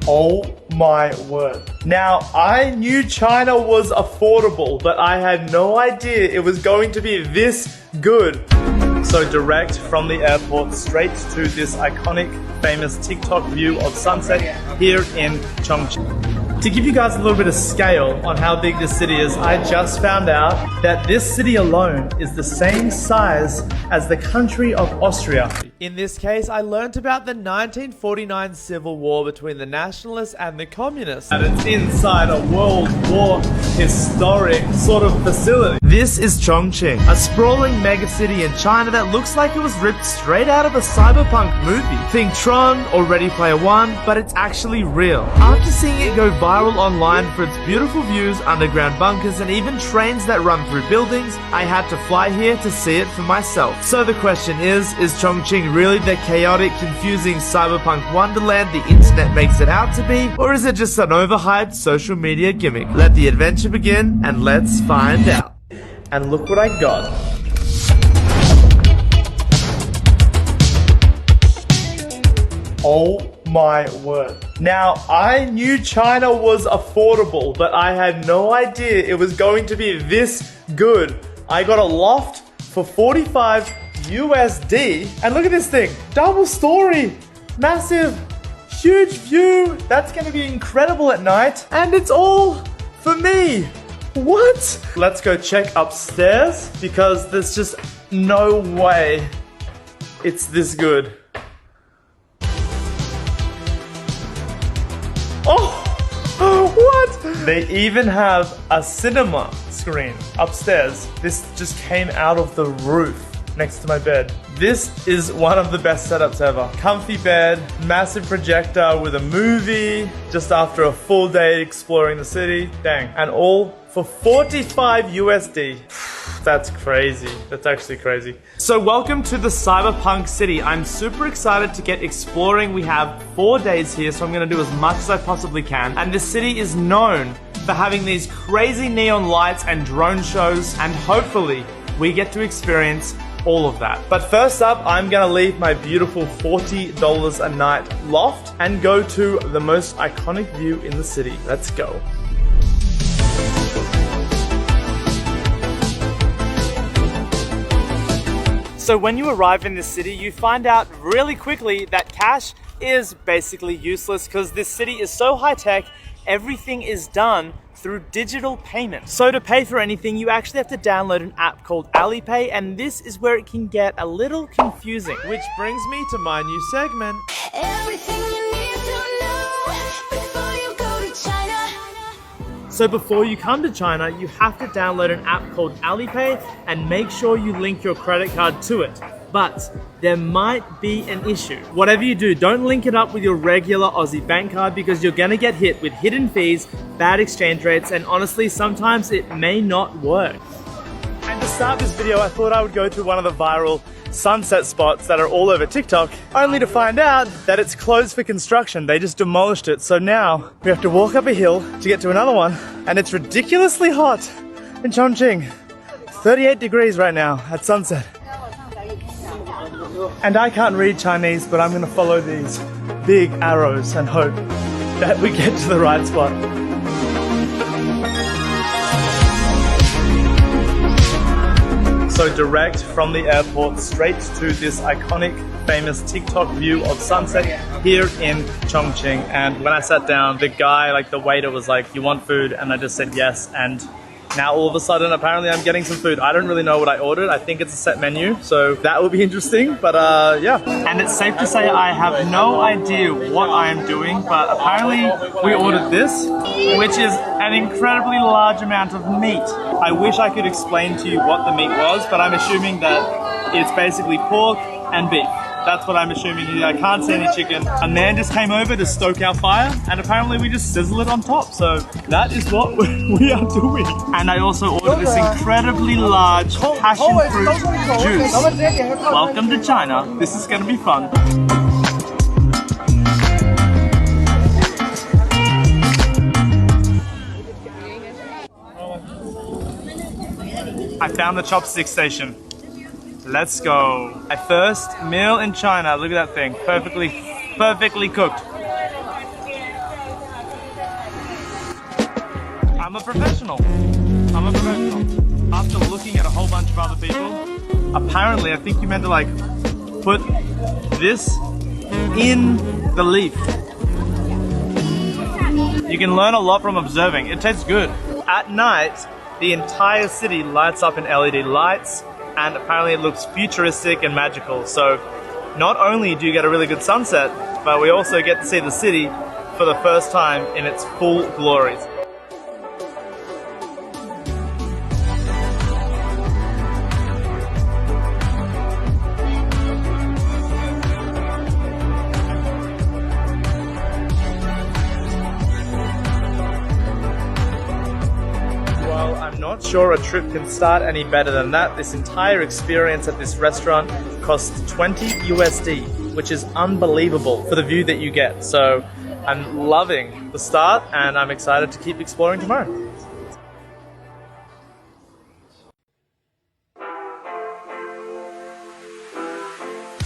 Oh my word. Now, I knew China was affordable, but I had no idea it was going to be this good. So direct from the airport straight to this iconic, famous TikTok view of sunset here in Chongqing. To give you guys a little bit of scale on how big this city is, I just found out that this city alone is the same size as the country of Austria. In this case, I learnt about the 1949 civil war between the nationalists and the communists. And it's inside a World War historic sort of facility. This is Chongqing, a sprawling megacity in China that looks like it was ripped straight out of a cyberpunk movie. Think Tron or Ready Player One, but it's actually real. After seeing it go viral online for its beautiful views, underground bunkers, and even trains that run through buildings, I had to fly here to see it for myself. So the question is Chongqing really the chaotic, confusing cyberpunk wonderland the internet makes it out to be, or is it just an overhyped social media gimmick? Let the adventure begin, and let's find out. And look what I got. Oh my word. Now, I knew China was affordable, but I had no idea it was going to be this good. I got a loft for 45 USD, and look at this thing, double story, massive, huge view. That's gonna be incredible at night, and it's all for me. What? Let's go check upstairs because there's just no way it's this good. Oh, what? They even have a cinema screen upstairs. This just came out of the roof next to my bed. This is one of the best setups ever. Comfy bed, massive projector with a movie, just after a full day exploring the city. Dang. And all for 45 USD. That's crazy. That's actually crazy. So welcome to the cyberpunk city. I'm super excited to get exploring. We have 4 days here, so I'm gonna do as much as I possibly can. And this city is known for having these crazy neon lights and drone shows, and hopefully we get to experience all of that. But first up, I'm gonna leave my beautiful $40 a night loft and go to the most iconic view in the city. Let's go. So when you arrive in this city, you find out really quickly that cash is basically useless because this city is so high tech, everything is done through digital payment. So to pay for anything, you actually have to download an app called Alipay, and this is where it can get a little confusing. Which brings me to my new segment. Everything you need to know before you go to China. So before you come to China, you have to download an app called Alipay and make sure you link your credit card to it. But there might be an issue. Whatever you do, don't link it up with your regular Aussie bank card because you're gonna get hit with hidden fees, bad exchange rates, and honestly, sometimes it may not work. And to start this video, I thought I would go to one of the viral sunset spots that are all over TikTok, only to find out that it's closed for construction. They just demolished it. So now we have to walk up a hill to get to another one, and it's ridiculously hot in Chongqing. 38 degrees right now at sunset. And I can't read Chinese, but I'm gonna follow these big arrows and hope that we get to the right spot. So direct from the airport straight to this iconic, famous TikTok view of sunset here in Chongqing. And when I sat down, the guy, like the waiter, was like, "You want food?" And I just said yes. And now all of a sudden, apparently I'm getting some food. I don't really know what I ordered. I think it's a set menu, so that will be interesting, but yeah. And it's safe to say I have no idea what I am doing, but apparently we ordered this, which is an incredibly large amount of meat. I wish I could explain to you what the meat was, but I'm assuming that it's basically pork and beef. That's what I'm assuming here. I can't see any chicken. A man just came over to stoke our fire, and apparently we just sizzle it on top. So that is what we are doing. And I also ordered this incredibly large passion fruit juice. Welcome to China. This is gonna be fun. I found the chopstick station. Let's go. My first meal in China. Look at that thing. Perfectly cooked. I'm a professional. I'm a professional. After looking at a whole bunch of other people, apparently I think you meant to like put this in the leaf. You can learn a lot from observing. It tastes good. At night, the entire city lights up in LED lights, and apparently it looks futuristic and magical. So not only do you get a really good sunset, but we also get to see the city for the first time in its full glories. Well, I'm not sure a trip can start any better than that. This entire experience at this restaurant costs 20 USD, which is unbelievable for the view that you get. So I'm loving the start and I'm excited to keep exploring tomorrow.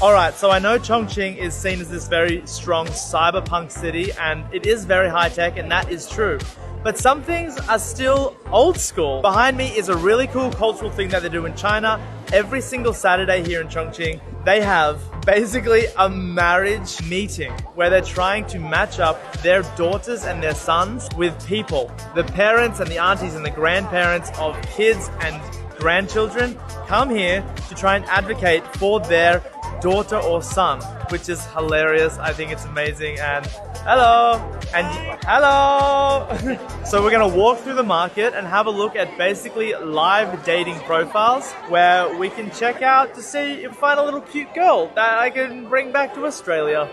Alright, so I know Chongqing is seen as this very strong cyberpunk city, and it is very high tech, and that is true. But some things are still old school. Behind me is a really cool cultural thing that they do in China. Every single Saturday here in Chongqing, they have basically a marriage meeting where they're trying to match up their daughters and their sons with people. The parents and the aunties and the grandparents of kids and grandchildren come here to try and advocate for their daughter or son, which is hilarious. I think it's amazing. And hello, and hello. So we're gonna walk through the market and have a look at basically live dating profiles where we can check out to see if we find a little cute girl that I can bring back to Australia.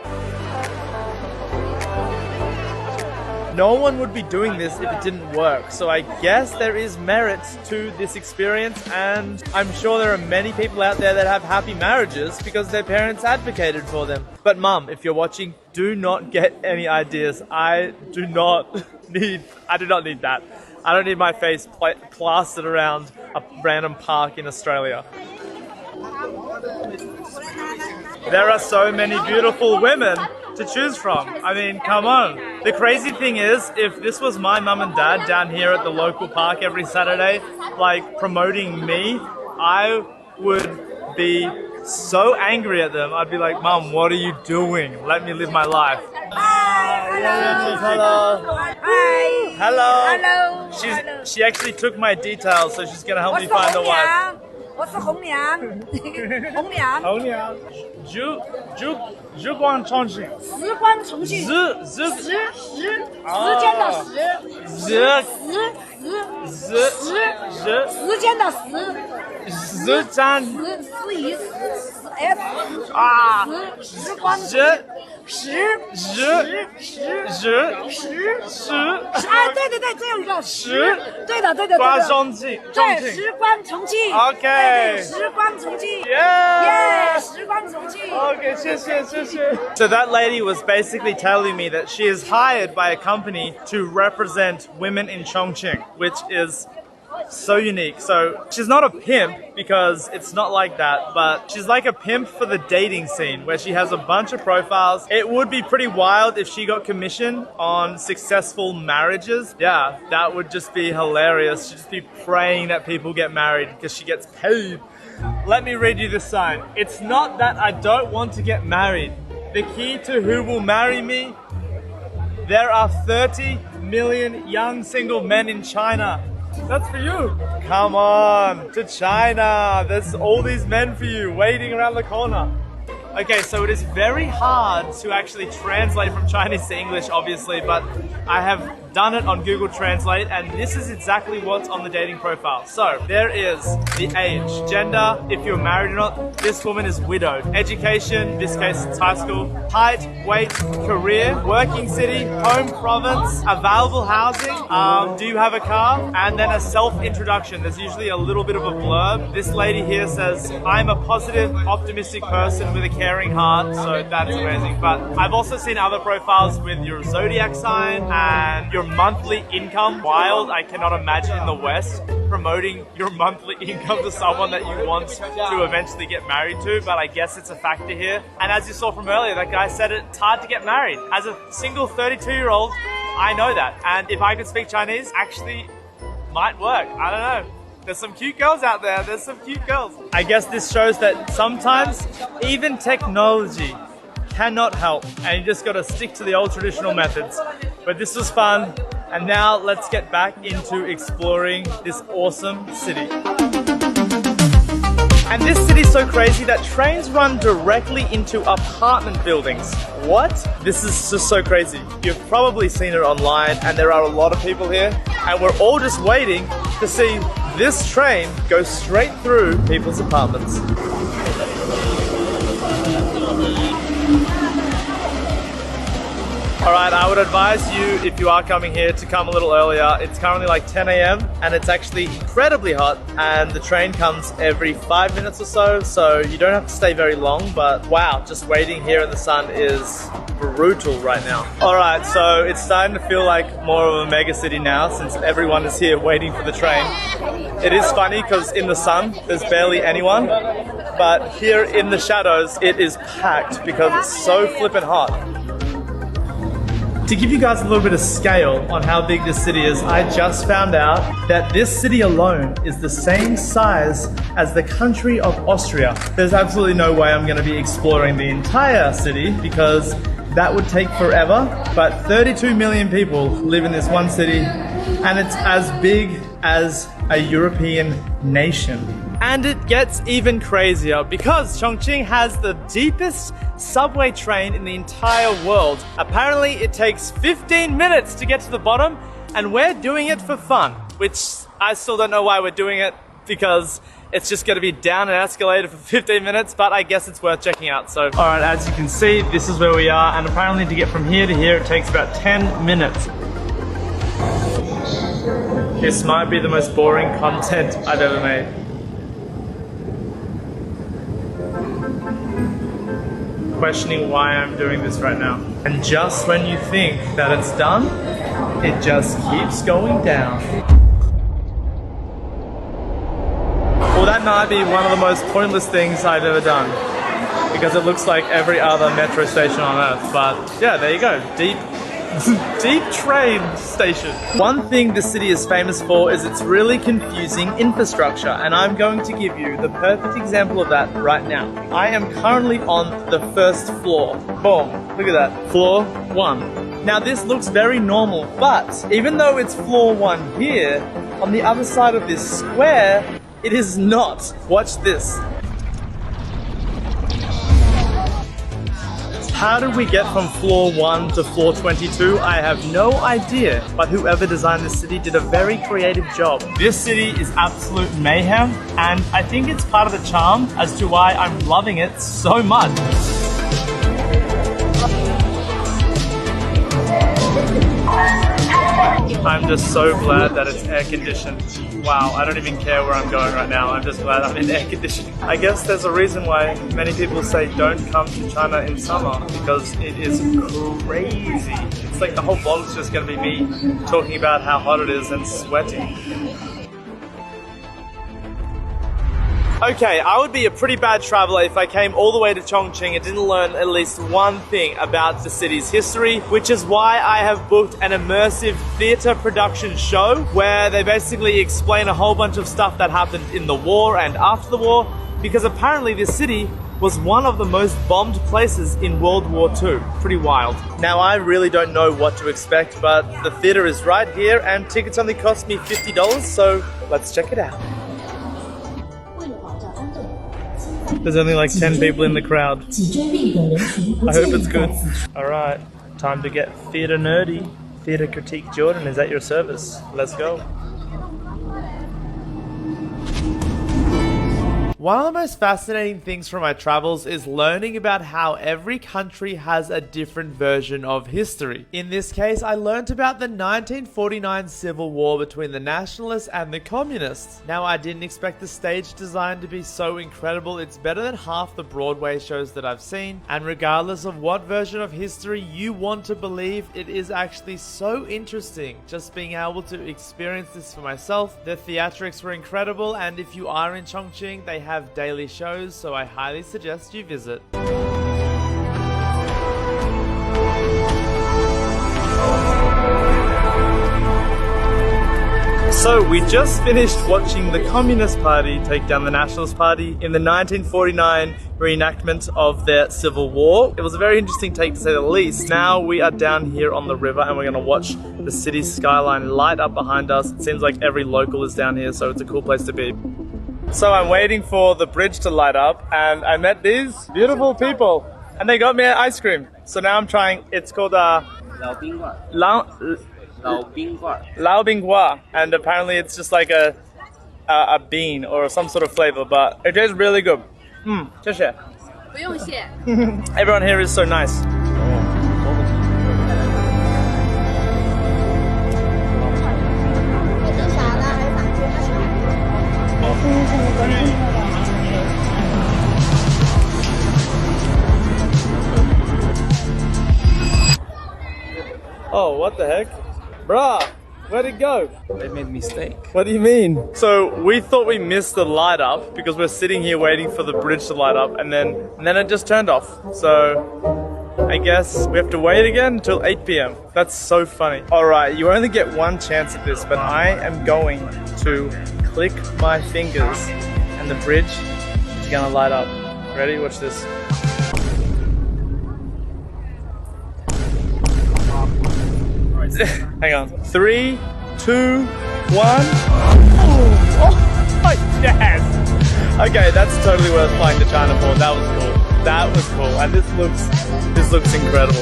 No one would be doing this if it didn't work, so I guess there is merit to this experience, and I'm sure there are many people out there that have happy marriages because their parents advocated for them. But Mum, if you're watching, do not get any ideas. I do not need that. I don't need my face plastered around a random park in Australia. There are so many beautiful women to choose from. I mean, come on. The crazy thing is, if this was my mum and dad down here at the local park every Saturday, like promoting me, I would be so angry at them. I'd be like, Mum, what are you doing? Let me live my life. Hi. Hello. Hi. Hello. Hello. She actually took my details, so she's gonna help me find a wife. 我是红娘，红娘，红娘，日光重庆，时光重庆，时间的时间的时间时光啊，对，这有一个对的，光重庆，对，时光重庆 ，OK， 时光重庆，耶，时光重庆 ，OK， 谢谢。So that lady was basically telling me that she is hired by a company to represent women in Chongqing, which is so unique. So she's not a pimp because it's not like that, but she's like a pimp for the dating scene where she has a bunch of profiles. It would be pretty wild if she got commission on successful marriages. Yeah, that would just be hilarious. She'd just be praying that people get married because she gets paid. Let me read you the sign. It's not that I don't want to get married. The key to who will marry me: there are 30 million young single men in China. That's for you. Come on, to China. There's all these men for you waiting around the corner. Okay, so it is very hard to actually translate from Chinese to English, obviously, but I have done it on Google Translate, and this is exactly what's on the dating profile. So there is the age, gender, if you're married or not. This woman is widowed. Education, in this case it's high school. Height, weight, career, working city, home province, available housing, do you have a car? And then a self-introduction. There's usually a little bit of a blurb. This lady here says, I'm a positive, optimistic person with a caring heart, so that's amazing. But I've also seen other profiles with your zodiac sign and your monthly income. Wild. I cannot imagine in the West promoting your monthly income to someone that you want to eventually get married to, but I guess it's a factor here. And as you saw from earlier, that guy said it's hard to get married. As a single 32-year-old, I know that. And if I could speak Chinese, actually might work. I don't know. There's some cute girls out there. There's some cute girls. I guess this shows that sometimes even technology cannot help, and you just got to stick to the old traditional methods. But this was fun, and now let's get back into exploring this awesome city. And this city's so crazy that trains run directly into apartment buildings. What? This is just so crazy. You've probably seen it online, and there are a lot of people here, and we're all just waiting to see this train go straight through people's apartments. Alright, I would advise you, if you are coming here, to come a little earlier. It's currently like 10 a.m. and it's actually incredibly hot, and the train comes every 5 minutes or so, so you don't have to stay very long, but wow, just waiting here in the sun is brutal right now. Alright, so it's starting to feel like more of a mega city now since everyone is here waiting for the train. It is funny because in the sun there's barely anyone, but here in the shadows it is packed because it's so flippin' hot. To give you guys a little bit of scale on how big this city is, I just found out that this city alone is the same size as the country of Austria. There's absolutely no way I'm going to be exploring the entire city because that would take forever, but 32 million people live in this one city, and it's as big as a European nation. And it gets even crazier because Chongqing has the deepest subway train in the entire world. Apparently it takes 15 minutes to get to the bottom, and we're doing it for fun, which I still don't know why we're doing it, because it's just going to be down an escalator for 15 minutes, but I guess it's worth checking out. So, alright, as you can see, this is where we are, and apparently to get from here to here it takes about 10 minutes. This might be the most boring content I've ever made. Questioning why I'm doing this right now. And just when you think that it's done, it just keeps going down. Well, that might be one of the most pointless things I've ever done, because it looks like every other metro station on earth. But yeah, there you go. Deep train station. One thing the city is famous for is its really confusing infrastructure, and I'm going to give you the perfect example of that right now. I am currently on the first floor. Boom, look at that, floor 1. Now this looks very normal, but even though it's floor 1 here, on the other side of this square, it is not. Watch this. How did we get from floor 1 to floor 22? I have no idea, but whoever designed this city did a very creative job. This city is absolute mayhem, and I think it's part of the charm as to why I'm loving it so much. I'm just so glad that it's air conditioned. Wow, I don't even care where I'm going right now. I'm just glad I'm in air conditioning. I guess there's a reason why many people say don't come to China in summer, because it is crazy. It's like the whole vlog's just gonna be me talking about how hot it is and sweating. Okay, I would be a pretty bad traveler if I came all the way to Chongqing and didn't learn at least one thing about the city's history, which is why I have booked an immersive theatre production show where they basically explain a whole bunch of stuff that happened in the war and after the war, because apparently this city was one of the most bombed places in World War II. Pretty wild. Now, I really don't know what to expect, but the theatre is right here and tickets only cost me $50, so let's check it out. There's only like 10 people in the crowd. I hope it's good. Alright, time to get theatre nerdy. Theatre Critique Jordan is at your service. Let's go. One of the most fascinating things from my travels is learning about how every country has a different version of history. In this case, I learnt about the 1949 Civil War between the Nationalists and the Communists. Now, I didn't expect the stage design to be so incredible. It's better than half the Broadway shows that I've seen, and regardless of what version of history you want to believe, it is actually so interesting just being able to experience this for myself. The theatrics were incredible, and if you are in Chongqing, they have daily shows, so I highly suggest you visit. So we just finished watching the Communist Party take down the Nationalist Party in the 1949 reenactment of their civil war. It was a very interesting take to say the least. Now we are down here on the river and we're gonna watch the city skyline light up behind us. It seems like every local is down here, so it's a cool place to be. So I'm waiting for the bridge to light up and I met these beautiful people and they got me ice cream. So now I'm trying, it's called Lao Binghua, and apparently it's just like a bean or some sort of flavor, but it tastes really good. 谢谢. 不用谢. Everyone here is so nice. Oh, what the heck? Bruh, where'd it go? They made mistake. What do you mean? So we thought we missed the light up because we're sitting here waiting for the bridge to light up and then it just turned off. So I guess we have to wait again until 8 p.m. That's so funny. Alright, you only get one chance at this, but I am going to click my fingers and the bridge is gonna light up. Ready? Watch this. Hang on. 3, 2, 1. Oh, yes! Okay, that's totally worth flying to China for. That was cool. That was cool. And this looks incredible.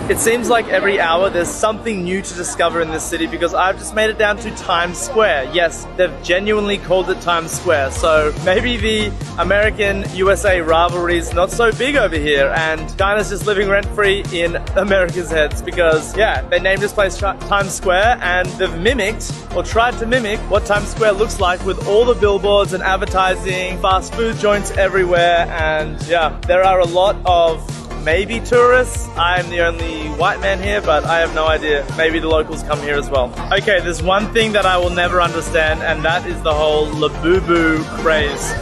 It seems like every hour there's something new to discover in this city because I've just made it down to Times Square. Yes, they've genuinely called it Times Square, so maybe the American-USA rivalry is not so big over here and China's just living rent-free in America's heads because, yeah, they named this place Times Square and they've mimicked, or tried to mimic, what Times Square looks like with all the billboards and advertising, fast food joints everywhere, and yeah, there are a lot of maybe tourists. I'm the only white man here, but I have no idea. Maybe the locals come here as well. Okay, there's one thing that I will never understand, and that is the whole Labubu craze.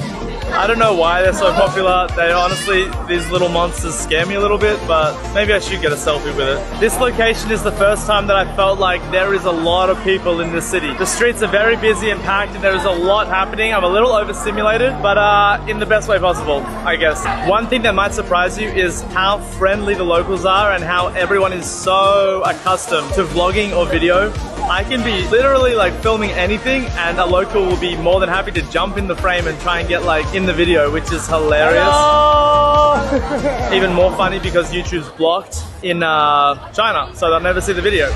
I don't know why they're so popular. They honestly, these little monsters scare me a little bit, but maybe I should get a selfie with it. This location is the first time that I felt like there is a lot of people in this city. The streets are very busy and packed and there is a lot happening. I'm a little overstimulated, but in the best way possible, I guess. One thing that might surprise you is how friendly the locals are and how everyone is so accustomed to vlogging or video. I can be literally like filming anything and a local will be more than happy to jump in the frame and try and get like in the video, which is hilarious. Even more funny because YouTube's blocked in China, so they'll never see the video.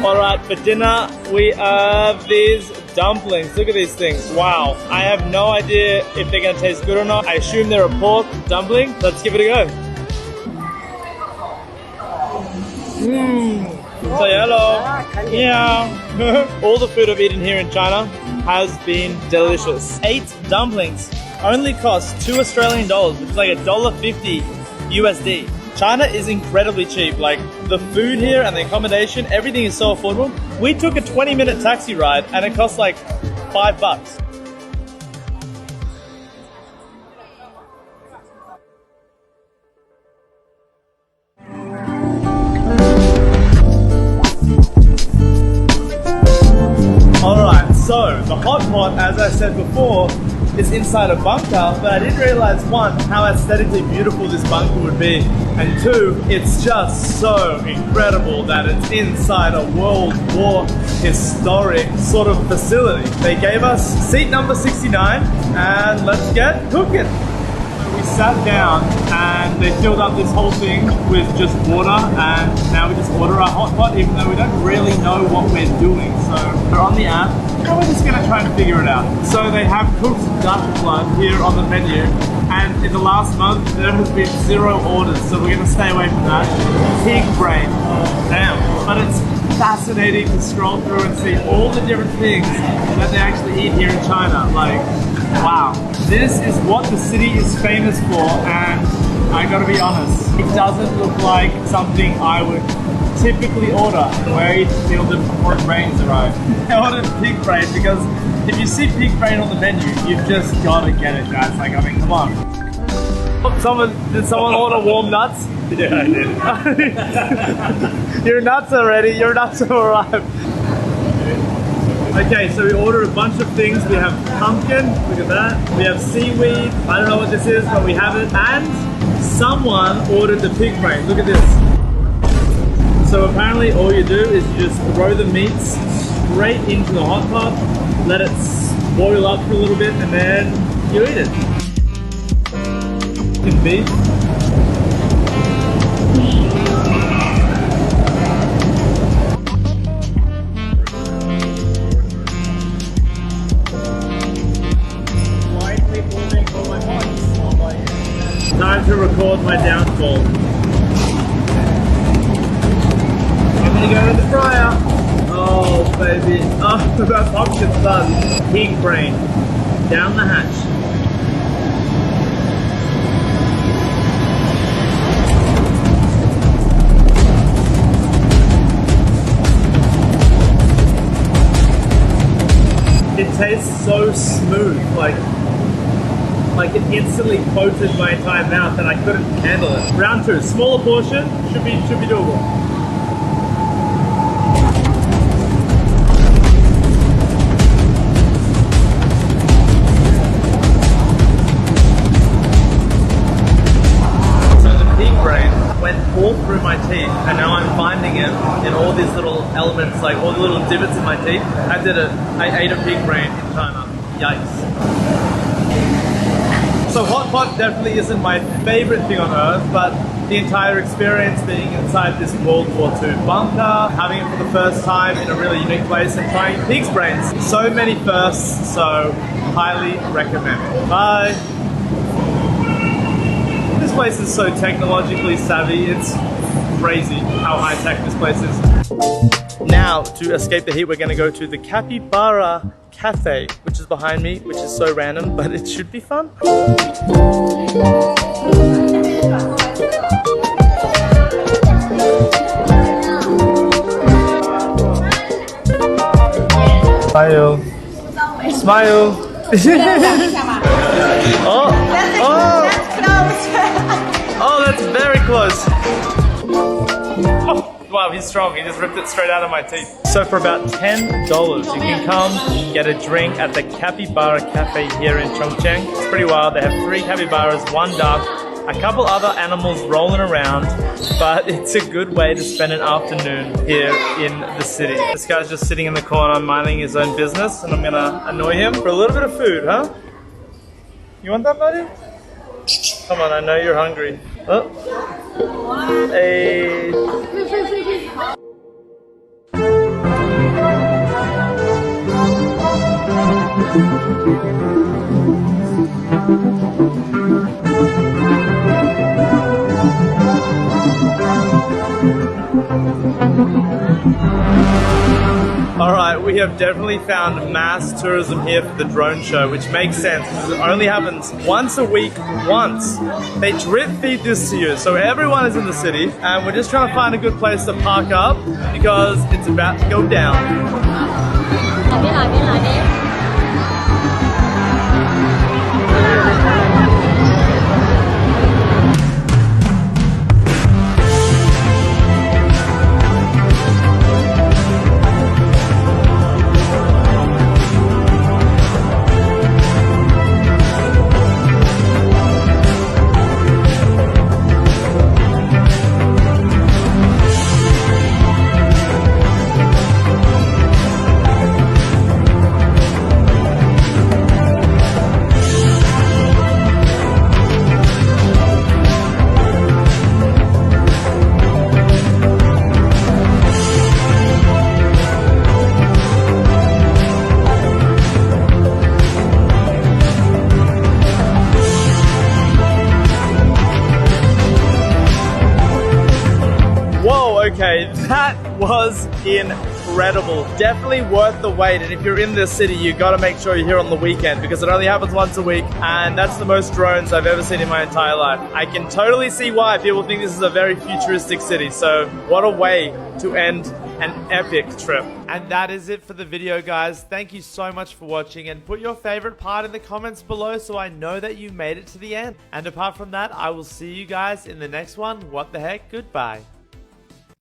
Alright, for dinner we have these dumplings. Look at these things. Wow. I have no idea if they're gonna taste good or not. I assume they're a pork dumpling. Let's give it a go. Say hello. Yeah. All the food I've eaten here in China has been delicious. 8 dumplings only cost $2 Australian, which is like $1.50 USD. China is incredibly cheap. Like the food here and the accommodation, everything is so affordable. We took a 20-minute taxi ride and it cost like $5. So, the hot pot, as I said before, is inside a bunker, but I didn't realize, one, how aesthetically beautiful this bunker would be, and two, it's just so incredible that it's inside a World War historic sort of facility. They gave us seat number 69, and let's get cooking. We sat down and they filled up this whole thing with just water, and now we just order our hot pot even though we don't really know what we're doing. So we're on the app and we're just going to try and figure it out. So they have cooked duck blood here on the menu, and in the last month there has been 0 orders, so we're going to stay away from that. Pig brain, damn. But it's fascinating to scroll through and see all the different things that they actually eat here in China. Like, wow, this is what the city is famous for, and I gotta be honest, it doesn't look like something I would typically order. Wait till the pork brains arrive. I ordered pig brain because if you see pig brain on the menu, you've just gotta get it, guys. Like, I mean, come on. Did someone order warm nuts? Yeah, I did. Your nuts are ready. Your nuts have arrived. Okay, so we ordered a bunch of things. We have pumpkin, look at that. We have seaweed, I don't know what this is, but we have it. And someone ordered the pig brain, look at this. So apparently all you do is you just throw the meats straight into the hot pot, let it boil up for a little bit, and then you eat it. In beef. Time to record my downfall. I'm gonna go to the fryer. Oh baby. Oh, that pumpkin's done. Pig brain. Down the hatch. It tastes so smooth, like it instantly coated my entire mouth and I couldn't handle it. Round 2, smaller portion, should be doable. So the pig brain went all through my teeth and now I'm finding it in all these little elements, like all the little divots in my teeth. I ate a pig brain in China. Yikes. So hot pot definitely isn't my favorite thing on earth, but the entire experience being inside this World War II bunker, having it for the first time in a really unique place and trying pig's brains. So many firsts, so highly recommend. Bye. This place is so technologically savvy, it's crazy how high tech this place is. Now, to escape the heat, we're gonna go to the Capybara Cafe, which is behind me, which is so random, but it should be fun. Smile. Smile. Oh, that's very close. Oh. Wow, he's strong. He just ripped it straight out of my teeth. So for about $10, you can come get a drink at the Capybara Cafe here in Chongqing. It's pretty wild. They have 3 capybaras, 1 duck, a couple other animals rolling around, but it's a good way to spend an afternoon here in the city. This guy's just sitting in the corner minding his own business, and I'm gonna annoy him for a little bit of food, huh? You want that, buddy? Come on, I know you're hungry. Oh. Hey. Alright, we have definitely found mass tourism here for the drone show, which makes sense because it only happens once a week, once. They drip feed this to you, so everyone is in the city, and we're just trying to find a good place to park up because it's about to go down. Okay, that was incredible. Definitely worth the wait, and if you're in this city, you gotta make sure you're here on the weekend because it only happens once a week, and that's the most drones I've ever seen in my entire life. I can totally see why people think this is a very futuristic city, so what a way to end an epic trip. And that is it for the video, guys. Thank you so much for watching, and put your favorite part in the comments below so I know that you made it to the end. And apart from that, I will see you guys in the next one. What the heck? Goodbye.